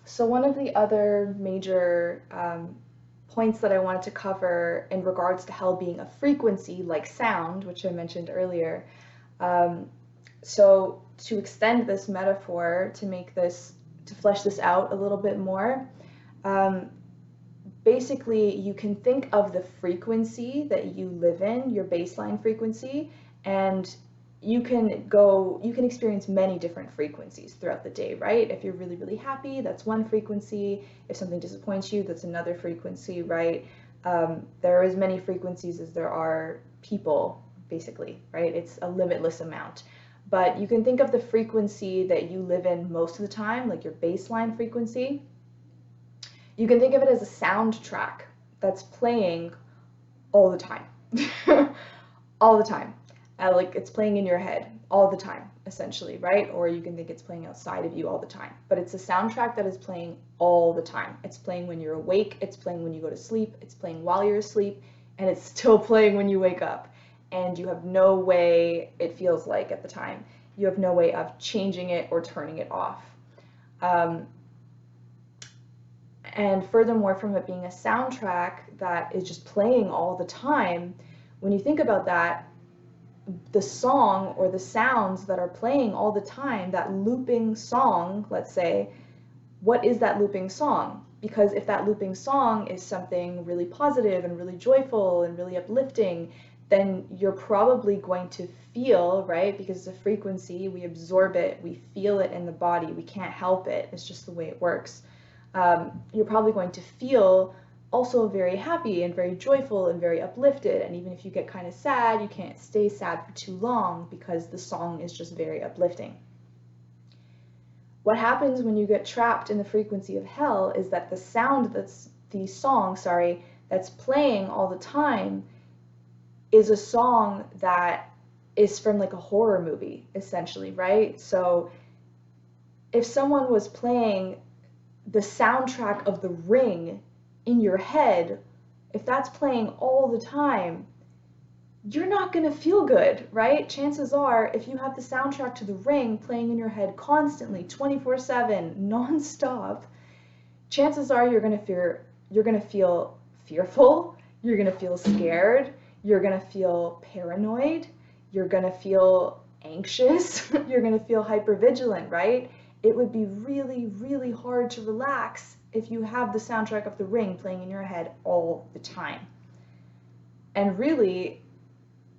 So one of the other major points that I wanted to cover in regards to hell being a frequency like sound, which I mentioned earlier. Um, so to extend this metaphor, to flesh this out a little bit more, um, basically you can think of the frequency that you live in, your baseline frequency, and you can experience many different frequencies throughout the day, right? If you're really, really happy, that's one frequency. If something disappoints you, that's another frequency, right? There are as many frequencies as there are people, basically, right? It's a limitless amount. But you can think of the frequency that you live in most of the time, like your baseline frequency. You can think of it as a soundtrack that's playing all the time. All the time. Like it's playing in your head all the time, essentially, right? Or you can think it's playing outside of you all the time. But it's a soundtrack that is playing all the time. It's playing when you're awake, it's playing when you go to sleep, it's playing while you're asleep, and it's still playing when you wake up. And you have no way, it feels like at the time, you have no way of changing it or turning it off. Um, and furthermore, from it being a soundtrack that is just playing all the time, when you think about that, the song or the sounds that are playing all the time, that looping song, let's say, what is that looping song? Because if that looping song is something really positive and really joyful and really uplifting, then you're probably going to feel, right? Because it's a frequency, we absorb it, we feel it in the body, we can't help it, it's just the way it works. You're probably going to feel also very happy and very joyful and very uplifted. And even if you get kind of sad, you can't stay sad for too long because the song is just very uplifting. What happens when you get trapped in the frequency of hell is that the song, sorry, that's playing all the time is a song that is from like a horror movie, essentially, right? So if someone was playing the soundtrack of The Ring in your head, if that's playing all the time, you're not going to feel good, right? Chances are, if you have the soundtrack to The Ring playing in your head constantly, 24/7, non-stop, chances are you're going to feel fearful, you're going to feel scared, you're going to feel paranoid, you're going to feel anxious, you're going to feel hypervigilant, right? It would be really, really hard to relax if you have the soundtrack of The Ring playing in your head all the time. And really,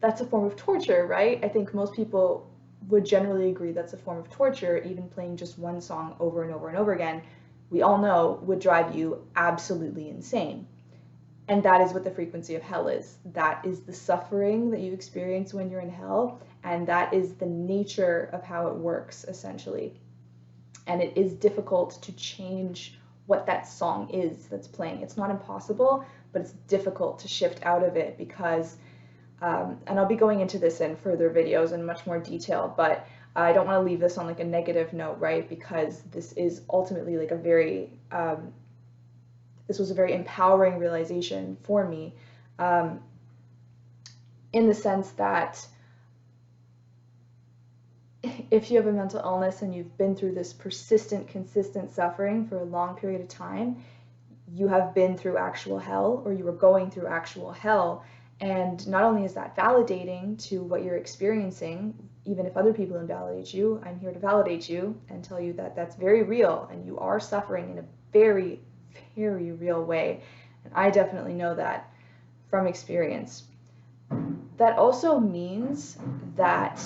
that's a form of torture, right? I think most people would generally agree that's a form of torture. Even playing just one song over and over and over again, we all know would drive you absolutely insane. And that is what the frequency of hell is. That is the suffering that you experience when you're in hell, and that is the nature of how it works, essentially. And it is difficult to change what that song is that's playing. It's not impossible, but it's difficult to shift out of it because, and I'll be going into this in further videos in much more detail, but I don't want to leave this on like a negative note, right? Because this is ultimately like this was a very empowering realization for me, in the sense that if you have a mental illness and you've been through this persistent, consistent suffering for a long period of time, you have been through actual hell, or you are going through actual hell. And not only is that validating to what you're experiencing, even if other people invalidate you, I'm here to validate you and tell you that that's very real and you are suffering in a very, very real way. And I definitely know that from experience. That also means that,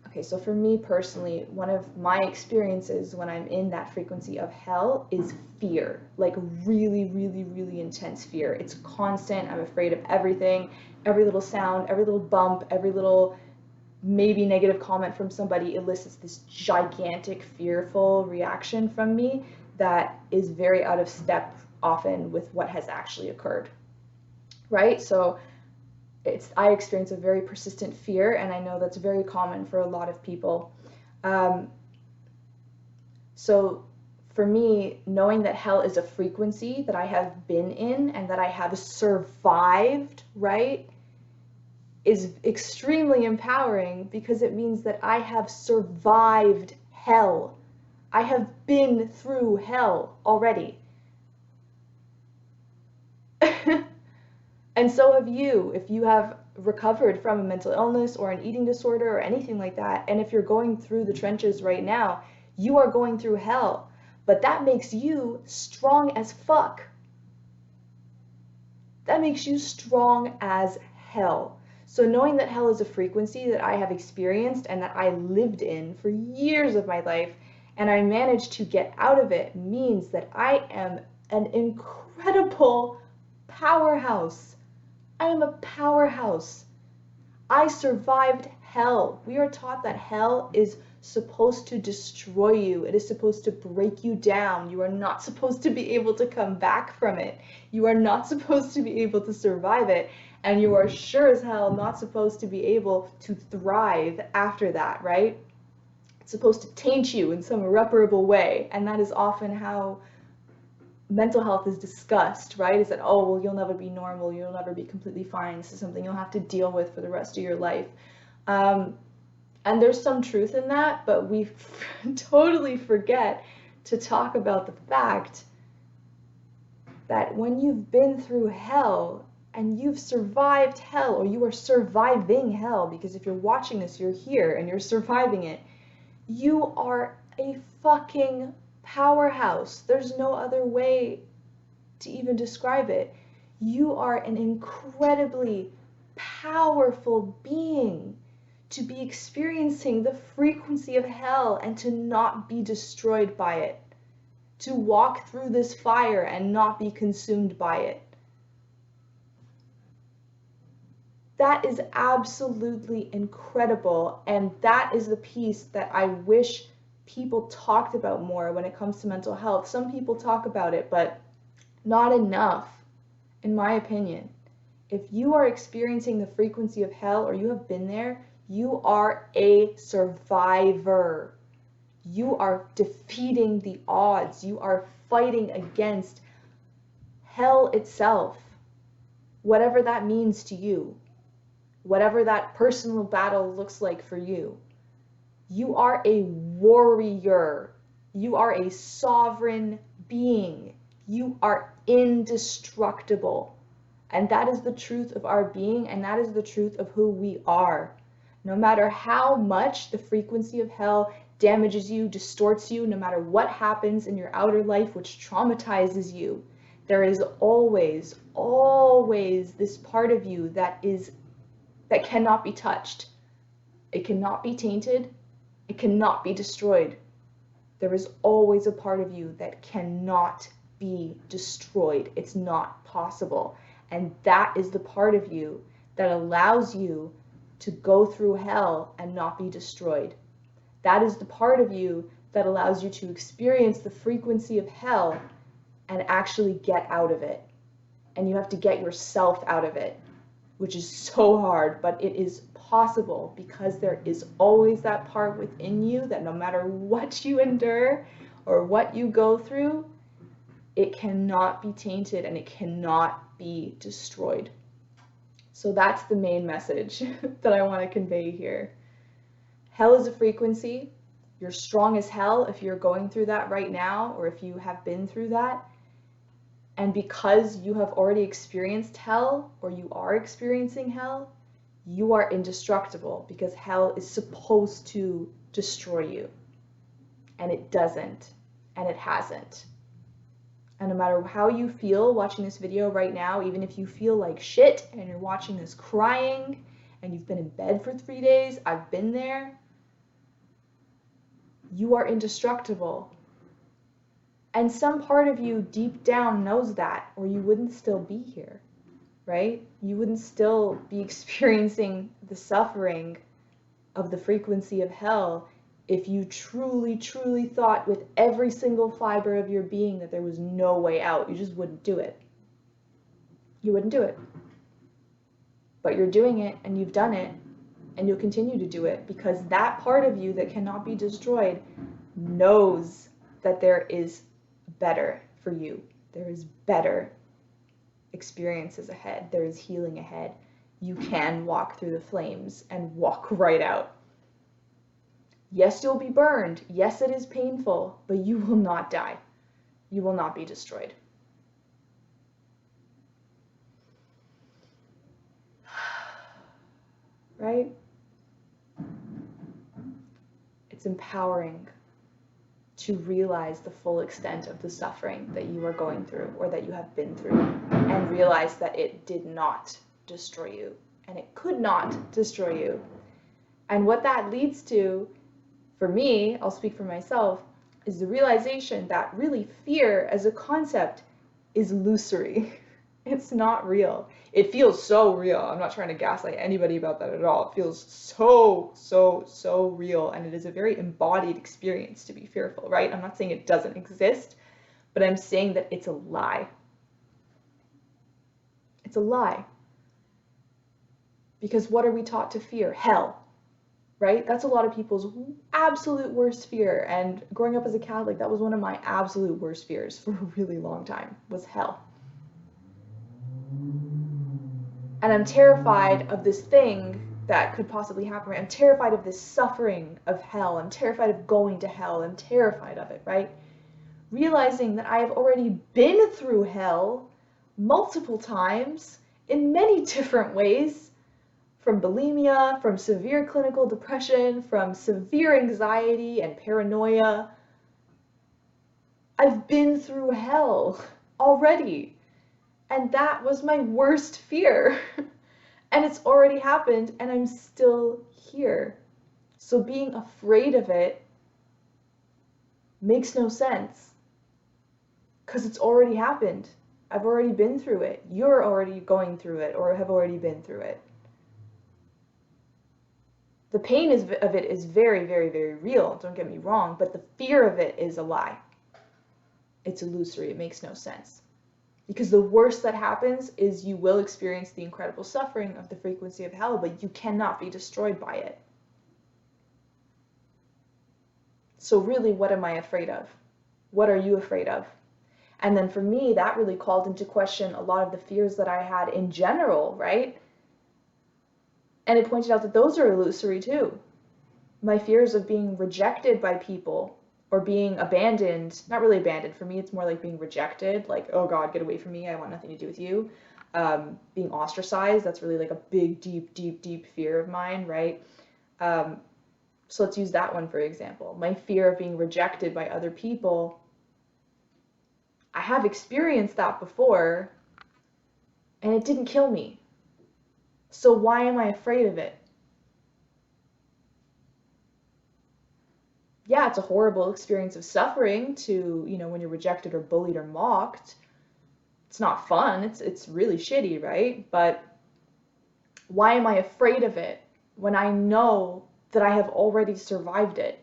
okay, so for me personally, one of my experiences when I'm in that frequency of hell is fear, like really, really, really intense fear. It's constant. I'm afraid of everything, every little sound, every little bump, every little maybe negative comment from somebody elicits this gigantic, fearful reaction from me that is very out of step often with what has actually occurred, right? So I experience a very persistent fear, and I know that's very common for a lot of people. So for me, knowing that hell is a frequency that I have been in and that I have survived, right, is extremely empowering because it means that I have survived hell. I have been through hell already. And so have you. If you have recovered from a mental illness or an eating disorder or anything like that, and if you're going through the trenches right now, you are going through hell. But that makes you strong as fuck. That makes you strong as hell. So knowing that hell is a frequency that I have experienced and that I lived in for years of my life, and I managed to get out of it, means that I am an incredible powerhouse. I am a powerhouse. I survived hell. We are taught that hell is supposed to destroy you. It is supposed to break you down. You are not supposed to be able to come back from it. You are not supposed to be able to survive it. And you are sure as hell not supposed to be able to thrive after that, right? It's supposed to taint you in some irreparable way. And that is often how mental health is discussed, right? Is that, oh, well, you'll never be normal, you'll never be completely fine, this is something you'll have to deal with for the rest of your life. And there's some truth in that, but we totally forget to talk about the fact that when you've been through hell and you've survived hell, or you are surviving hell, because if you're watching this, you're here and you're surviving it, you are a fucking powerhouse. There's no other way to even describe it. You are an incredibly powerful being to be experiencing the frequency of hell and to not be destroyed by it. To walk through this fire and not be consumed by it. That is absolutely incredible, and that is the piece that I wish people talked about more when it comes to mental health. Some people talk about it, but not enough, in my opinion. If you are experiencing the frequency of hell, or you have been there, you are a survivor. You are defeating the odds. You are fighting against hell itself, whatever that means to you, whatever that personal battle looks like for you. You are a warrior. You are a sovereign being. You are indestructible. And that is the truth of our being, and that is the truth of who we are. No matter how much the frequency of hell damages you, distorts you, no matter what happens in your outer life which traumatizes you, there is always, always this part of you that cannot be touched. It cannot be tainted. It cannot be destroyed. There is always a part of you that cannot be destroyed. It's not possible. And that is the part of you that allows you to go through hell and not be destroyed. That is the part of you that allows you to experience the frequency of hell and actually get out of it. And you have to get yourself out of it, which is so hard, but it is possible, because there is always that part within you that no matter what you endure or what you go through, it cannot be tainted and it cannot be destroyed. So that's the main message that I want to convey here. Hell is a frequency. You're strong as hell if you're going through that right now, or if you have been through that. And because you have already experienced hell, or you are experiencing hell, you are indestructible, because hell is supposed to destroy you. And it doesn't, and it hasn't. And no matter how you feel watching this video right now, even if you feel like shit and you're watching this crying and you've been in bed for 3 days, I've been there, you are indestructible. And some part of you deep down knows that, or you wouldn't still be here, right? You wouldn't still be experiencing the suffering of the frequency of hell if you truly, truly thought with every single fiber of your being that there was no way out. You just wouldn't do it. You wouldn't do it. But you're doing it, and you've done it, and you'll continue to do it, because that part of you that cannot be destroyed knows that there is better for you. There is better experiences ahead. There is healing ahead. You can walk through the flames and walk right out. Yes, you'll be burned. Yes, it is painful, but you will not die. You will not be destroyed. Right? It's empowering to realize the full extent of the suffering that you are going through or that you have been through, and realize that it did not destroy you, and it could not destroy you. And what that leads to, for me, I'll speak for myself, is the realization that really fear as a concept is illusory. It's not real. It feels so real. I'm not trying to gaslight anybody about that at all. It feels so real, and it is a very embodied experience to be fearful, right? I'm not saying it doesn't exist, but I'm saying that it's a lie. It's a lie. Because what are we taught to fear? Hell, right? That's a lot of people's absolute worst fear. And growing up as a Catholic, that was one of my absolute worst fears for a really long time, was hell. And I'm terrified of this thing that could possibly happen, right? I'm terrified of this suffering of hell. I'm terrified of going to hell. I'm terrified of it, right? Realizing that I have already been through hell multiple times in many different ways, from bulimia, from severe clinical depression, from severe anxiety and paranoia. I've been through hell already. And that was my worst fear. And it's already happened, and I'm still here. So being afraid of it makes no sense. Because it's already happened. I've already been through it. You're already going through it, or have already been through it. The pain of it is very, very, very real, don't get me wrong, but the fear of it is a lie. It's illusory. It makes no sense. Because the worst that happens is you will experience the incredible suffering of the frequency of hell, but you cannot be destroyed by it. So really, what am I afraid of? What are you afraid of? And then for me, that really called into question a lot of the fears that I had in general, right? And it pointed out that those are illusory too. My fears of being rejected by people, or being abandoned, not really abandoned, for me it's more like being rejected, like, oh God, get away from me, I want nothing to do with you. Being ostracized, that's really like a big, deep fear of mine, right? So let's use that one for example. My fear of being rejected by other people, I have experienced that before, and it didn't kill me. So why am I afraid of it? Yeah, it's a horrible experience of suffering to, when you're rejected or bullied or mocked. It's not fun. It's really shitty, right? But why am I afraid of it when I know that I have already survived it,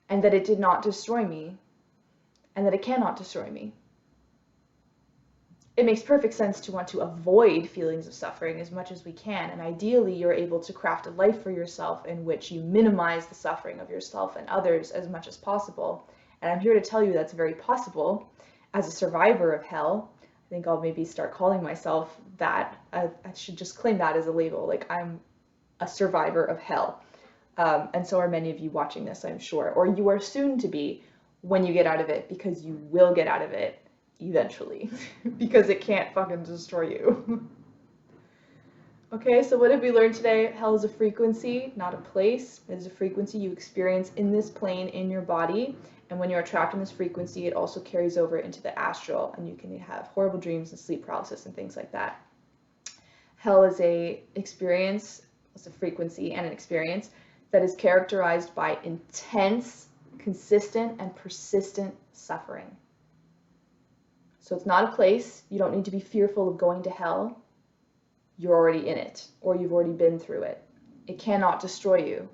and that it did not destroy me, and that it cannot destroy me? It makes perfect sense to want to avoid feelings of suffering as much as we can, and ideally you're able to craft a life for yourself in which you minimize the suffering of yourself and others as much as possible. And I'm here to tell you that's very possible. As a survivor of hell, I think I'll maybe start calling myself that. I should just claim that as a label, like I'm a survivor of hell. And so are many of you watching this, I'm sure, or you are soon to be when you get out of it, because you will get out of it eventually, because it can't fucking destroy you. Okay, so what did we learn today? Hell is a frequency, not a place. It is a frequency you experience in this plane in your body, and when you are trapped in this frequency, it also carries over into the astral, and you can have horrible dreams and sleep paralysis and things like that. Hell is a experience, it's a frequency and an experience that is characterized by intense, consistent, and persistent suffering. So it's not a place. You don't need to be fearful of going to hell. You're already in it, or you've already been through it. It cannot destroy you.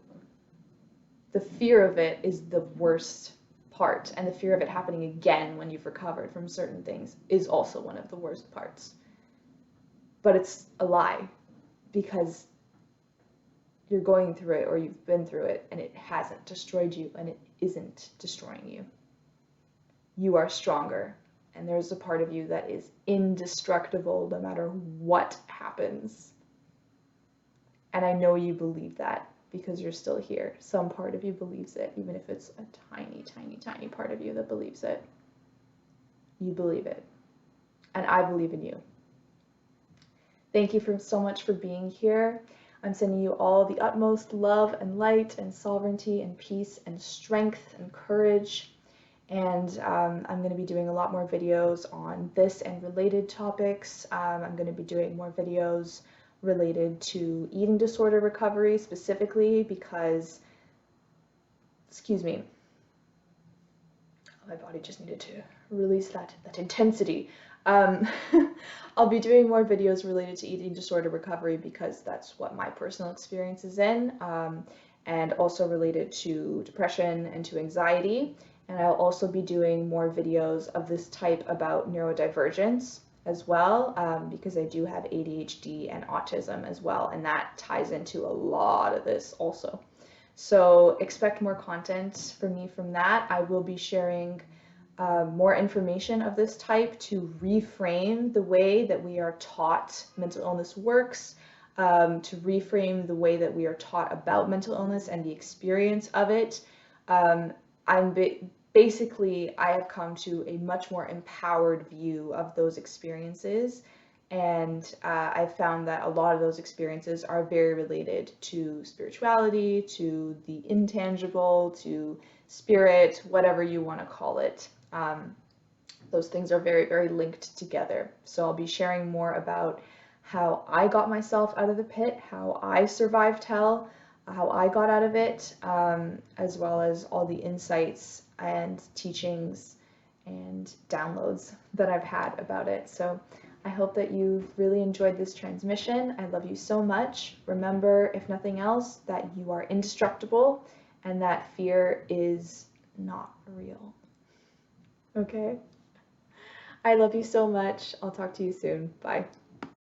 The fear of it is the worst part, and the fear of it happening again when you've recovered from certain things is also one of the worst parts. But it's a lie, because you're going through it, or you've been through it, and it hasn't destroyed you, and it isn't destroying you. You are stronger. And there's a part of you that is indestructible no matter what happens. And I know you believe that because you're still here. Some part of you believes it, even if it's a tiny, tiny, tiny part of you that believes it. You believe it. And I believe in you. Thank you so much for being here. I'm sending you all the utmost love and light and sovereignty and peace and strength and courage. And I'm going to be doing a lot more videos on this and related topics. I'm going to be doing more videos related to eating disorder recovery specifically because, excuse me, my body just needed to release that intensity. I'll be doing more videos related to eating disorder recovery because that's what my personal experience is in, and also related to depression and to anxiety. And I'll also be doing more videos of this type about neurodivergence as well, because I do have ADHD and autism as well, and that ties into a lot of this also. So expect more content from me from that. I will be sharing more information of this type to reframe the way that we are taught mental illness works, to reframe the way that we are taught about mental illness and the experience of it. Basically, I have come to a much more empowered view of those experiences, and I've found that a lot of those experiences are very related to spirituality, to the intangible, to spirit, whatever you want to call it. Those things are very, very linked together. So I'll be sharing more about how I got myself out of the pit, how I survived hell, how I got out of it, as well as all the insights and teachings and downloads that I've had about it. So I hope that you've really enjoyed this transmission. I love you so much. Remember, if nothing else, that you are indestructible and that fear is not real. Okay? I love you so much. I'll talk to you soon. Bye.